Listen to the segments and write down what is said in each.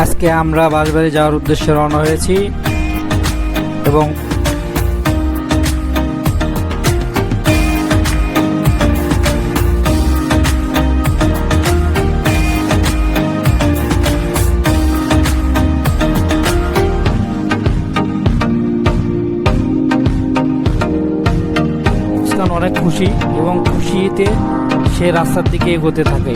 আজকে আমরা বাঁশবাড়ি যাওয়ার উদ্দেশ্যে রওনা হয়েছি এবং মুস্কান অনেক খুশি এবং খুশিতে সে রাস্তার দিকে এগোতে থাকে।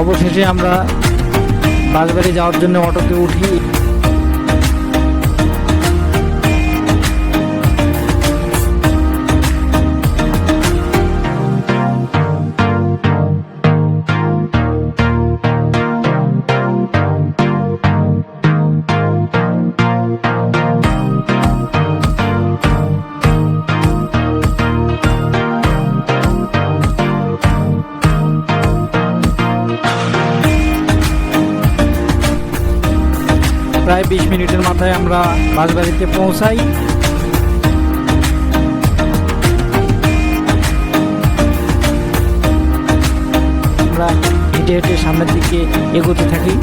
অবশেষে আমরা বাঁশবাড়ি যাওয়ার জন্য অটোতে উঠি। প্রায় 20 মিনিটের মাথায় আমরা বাঁশবাড়িতে পৌঁছাই। আমরা হেঁটে হেঁটে সামনের দিকে এগোতে থাকি।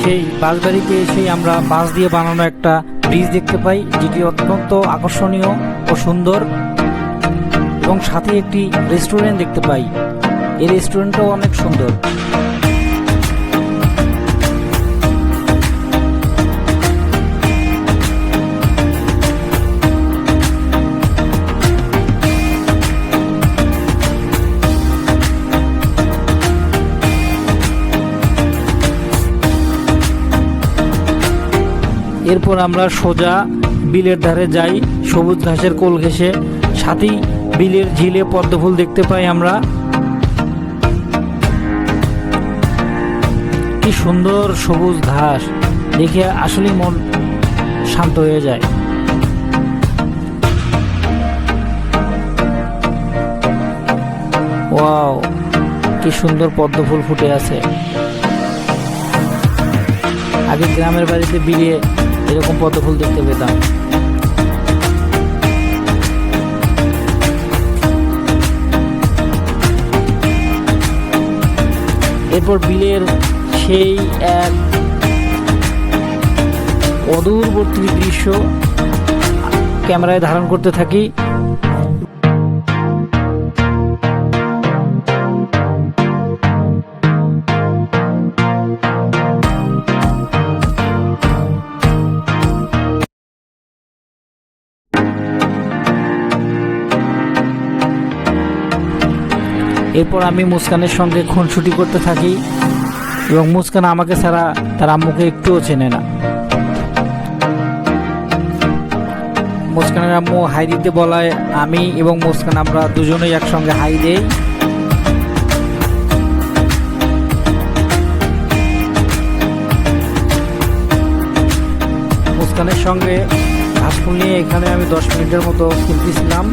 সেই বাঁশবাড়িতে এসেই আমরা বাঁশ দিয়ে বানানো একটা ব্রিজ দেখতে পাই, যেটি অত্যন্ত আকর্ষণীয় ও সুন্দর, এবং সাথে একটি রেস্টুরেন্ট দেখতে পাই। এই রেস্টুরেন্টটাও অনেক সুন্দর। এরপর আমরা সোজা বিলের ধারে যাই, সবুজ ঘাসের কোল ঘেঁষে। সাথেই বিলের ঝিলে পদ্মফুল দেখতে পাই আমরা। কি সুন্দর সবুজ ঘাস, দেখে আসলে মন শান্ত হয়ে যায়। ওয়াও, কি সুন্দর পদ্মফুল ফুটে আছে। আগে গ্রামের বাড়িতে বিলে এরকম পদ্মফুল দেখতে পেতাম। এরপর বিলের সেই এক অদূরবর্তী দৃশ্য ক্যামেরায় ধারণ করতে থাকি। এরপর আমি মুস্কানের সঙ্গে খুনসুটি করতে থাকি এবং মুস্কান আমাকে ছাড়া তার আম্মুকে একটুও চেনে না। মুস্কানের আম্মু হাই দিতে বলায় আমি এবং মুস্কান আমরা দুজনেই একসঙ্গে হাই দেই। মুস্কানের সঙ্গে ঘাসফুল নিয়ে এখানে আমি 10 মিনিটের মতো খেলতেছিলাম।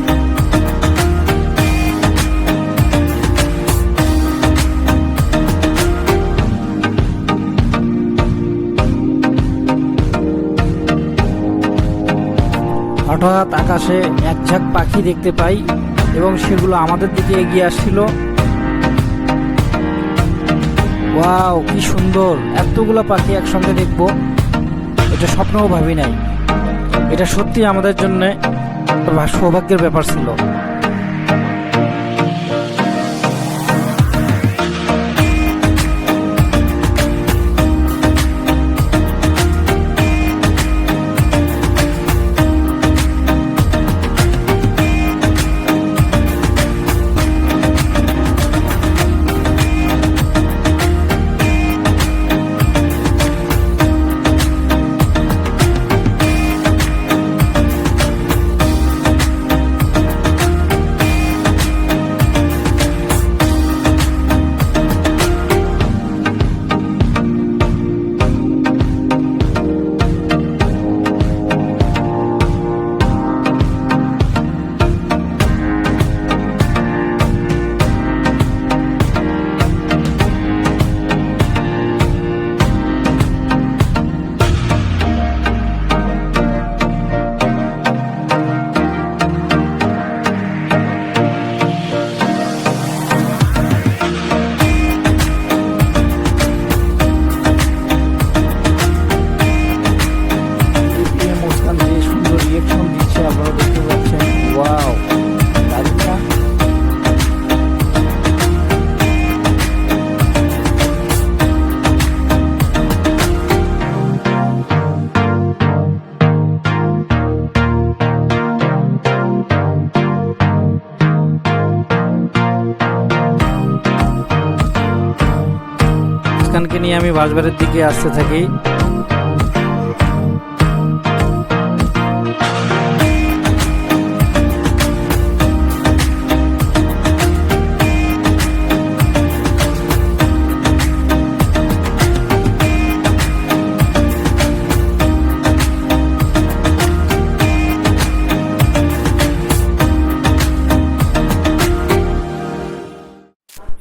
হঠাৎ আকাশে এক ঝাঁক পাখি দেখতে পাই এবং সেগুলো আমাদের দিকে এগিয়ে আসছিল। ওয়াও, কি সুন্দর! এতগুলো পাখি একসঙ্গে দেখবো এটা স্বপ্নও ভাবি নাই। এটা সত্যি আমাদের জন্য সৌভাগ্যের ব্যাপার ছিল। নিয়ে আমি বাঁশবাড়ির দিকে আসতে থাকি।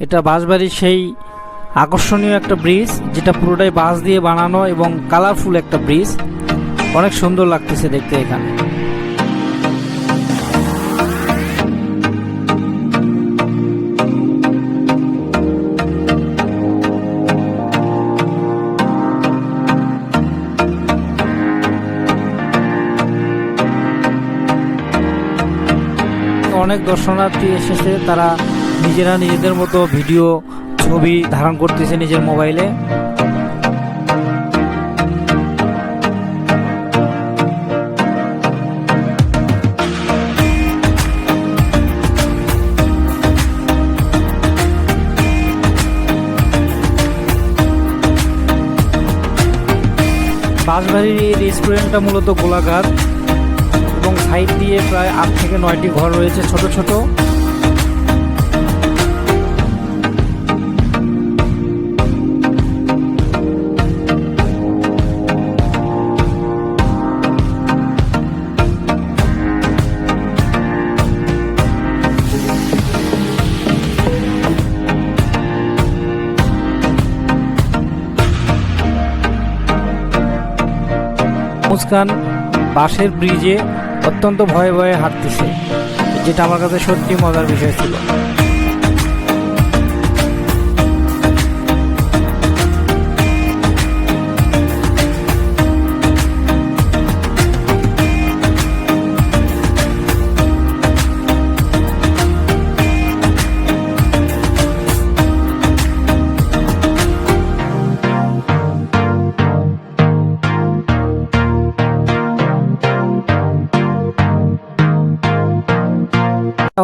এটা বাঁশবাড়ির সেই আকর্ষণীয় একটা ব্রিজ, যেটা পুরোটাই বাঁশ দিয়ে বানানো এবং কালারফুল একটা ব্রিজ। অনেক সুন্দর লাগতেছে দেখতে এখানে। অনেক দর্শনার্থী এসেছে, তারা নিজেরা নিজেদের মতো ভিডিও ছবি ধারণ করতেছে নিজের মোবাইলে। বাঁশবাড়ির এই রেস্টুরেন্টটা মূলত গোলাঘাট এবং সাইড দিয়ে প্রায় 8 থেকে 9টি ঘর রয়েছে ছোট ছোট। মুস্কান বাঁশের ব্রিজে অত্যন্ত ভয়ে ভয়ে হাঁটতেছে, যেটা আমার কাছে সত্যি মজার বিষয় ছিল।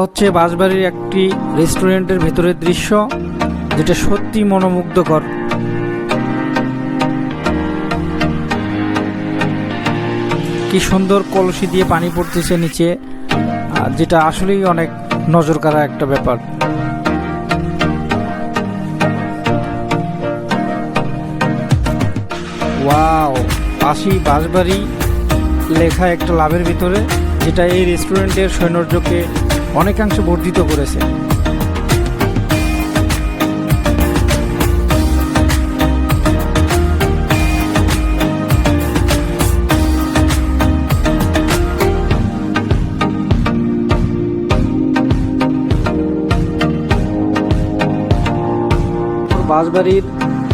হচ্ছে বাঁশবাড়ির একটি রেস্টুরেন্টের ভেতরের দৃশ্য, যেটা সত্যি মনোমুগ্ধকর। কি সুন্দর কলসি দিয়ে পানি পড়তেছে নিচে, যেটা আসলেই অনেক নজর কাড়া একটা ব্যাপার। ওয়াও, পাশেই বাঁশবাড়ি লেখা একটা লাভের ভিতরে, যেটা এই রেস্টুরেন্টের সৌন্দর্যকে অনেকাংশে বর্ধিত করেছে। বাঁশবাড়ির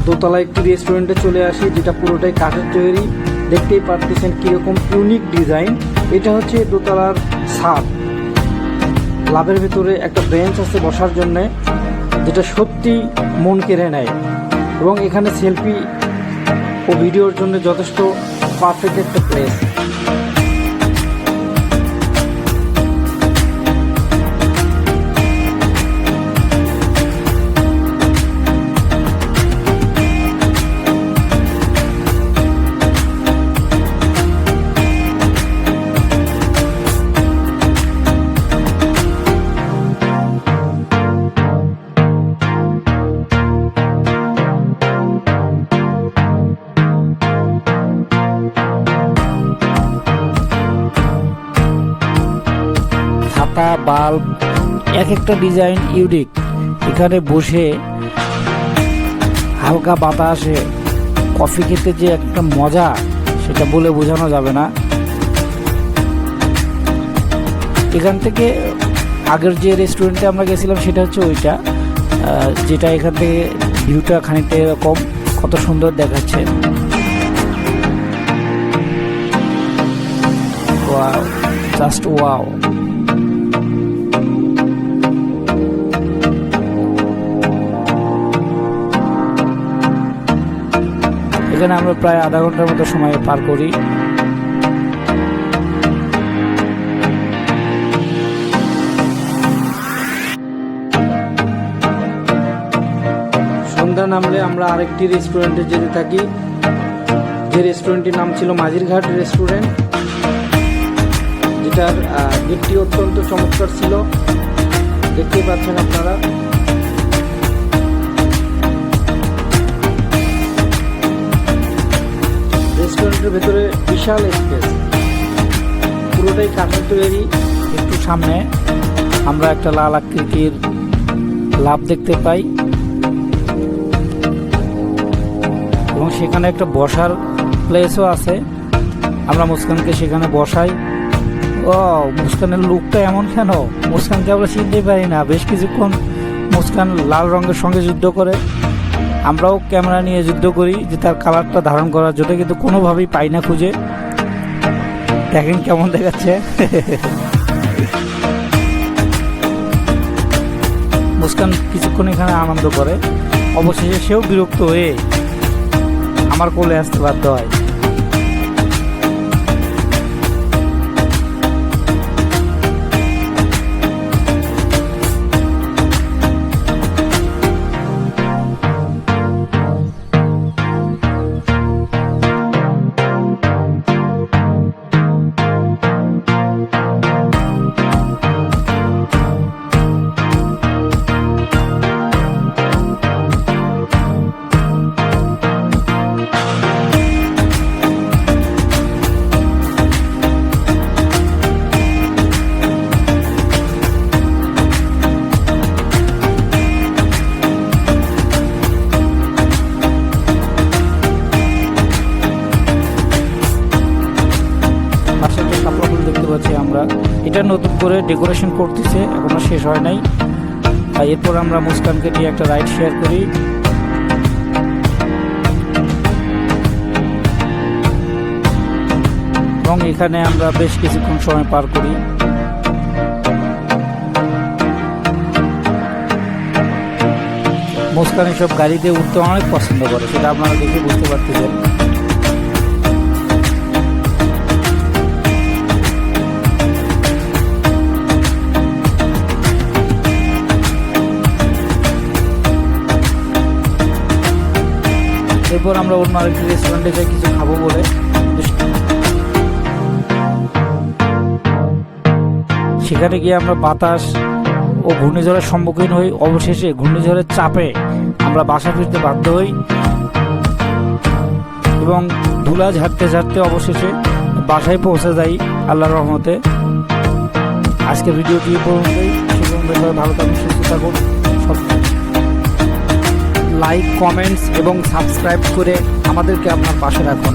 দোতলা একটি রেস্টুরেন্টে চলে আসি, যেটা পুরোটাই কাঠের তৈরি। দেখতেই পারতেছেন কিরকম ইউনিক ডিজাইন। এটা হচ্ছে দোতলার ছাদ। লাভের ভিতরে একটা বেঞ্চ আছে বসার জন্য, যেটা সত্যি মন কেড়ে নেয় এবং এখানে সেলফি ও ভিডিওর জন্য যথেষ্ট পারফেক্ট একটা প্লেস। বাল্ব, এক একটা ডিজাইন ইউনিক। এখানে বসে হালকা বাতাসে কফি খেতে যে একটা মজা, সেটা বলে বোঝানো যাবে না। এখান থেকে আগের যে রেস্টুরেন্টে আমরা গেছিলাম সেটা হচ্ছে ওইটা, যেটা এখান থেকে ভিউটা খানিকটা এরকম, কত সুন্দর দেখাচ্ছে। Wow, just wow. এখানে আমরা প্রায় আধা ঘন্টার মতো সময় পার করি। সন্ধ্যা নামলে আমরা আরেকটি রেস্টুরেন্টে যেতে থাকি, যে রেস্টুরেন্টটির নাম ছিল মাঝিরঘাট রেস্টুরেন্ট, যেটার গেটটি অত্যন্ত চমৎকার ছিল, দেখতেই পাচ্ছেন আপনারা। রেস্টুরেন্টের ভেতরে বিশাল স্পেস, পুরোটাই কাঠের তৈরি। একটু সামনে আমরা একটা লাল আকৃতির লাভ দেখতে পাই এবং সেখানে একটা বসার প্লেসও আছে। আমরা মুস্কানকে সেখানে বসাই। ও মুস্কানের লুকটা এমন কেন? মুস্কানকে আমরা চিনতেই পারি না। বেশ কিছুক্ষণ মুস্কান লাল রঙের সঙ্গে যুদ্ধ করে, আমরাও ক্যামেরা নিয়ে যুদ্ধ করি যে তার কালারটা ধারণ করার জন্য, কিন্তু কোনোভাবেই পাই না খুঁজে। দেখেন কেমন দেখাচ্ছে। মুস্কান কিছুক্ষণ এখানে আনন্দ করে, অবশেষে সেও বিরক্ত হয়ে আমার কোলে আসতে বাধ্য হয়। আমরা এটা নতুন করে ডেকোরেশন করতেছে, এখনো শেষ হয় নাই। এরপর আমরা মুস্কানকে নিয়ে একটা রাইড শেয়ার করি। এবং এখানে আমরা বেশ কিছুক্ষণ সময় পার করি। মুস্কান এসব গাড়িতে উঠতে অনেক পছন্দ করে, সেটা আপনারা দেখে বুঝতে পারতেছেন। এরপর আমরা অন্য আরেকটি রেস্টুরেন্টে যাই কিছু খাবো বলে। সেখানে গিয়ে আমরা বাতাস ও ঘূর্ণিঝড়ের সম্মুখীন হই। অবশেষে ঘূর্ণিঝড়ের চাপে আমরা বাসা ফিরতে বাধ্য হই এবং ধুলা ঝাড়তে ঝাড়তে অবশেষে বাসায় পৌঁছে যাই আল্লাহর রহমতে। আজকের ভিডিওটি পর্যন্তই। ভালো থাকুন, সুস্থ থাকুন। লাইক, কমেন্টস এবং সাবস্ক্রাইব করে আমাদেরকে আপনার পাশে রাখুন।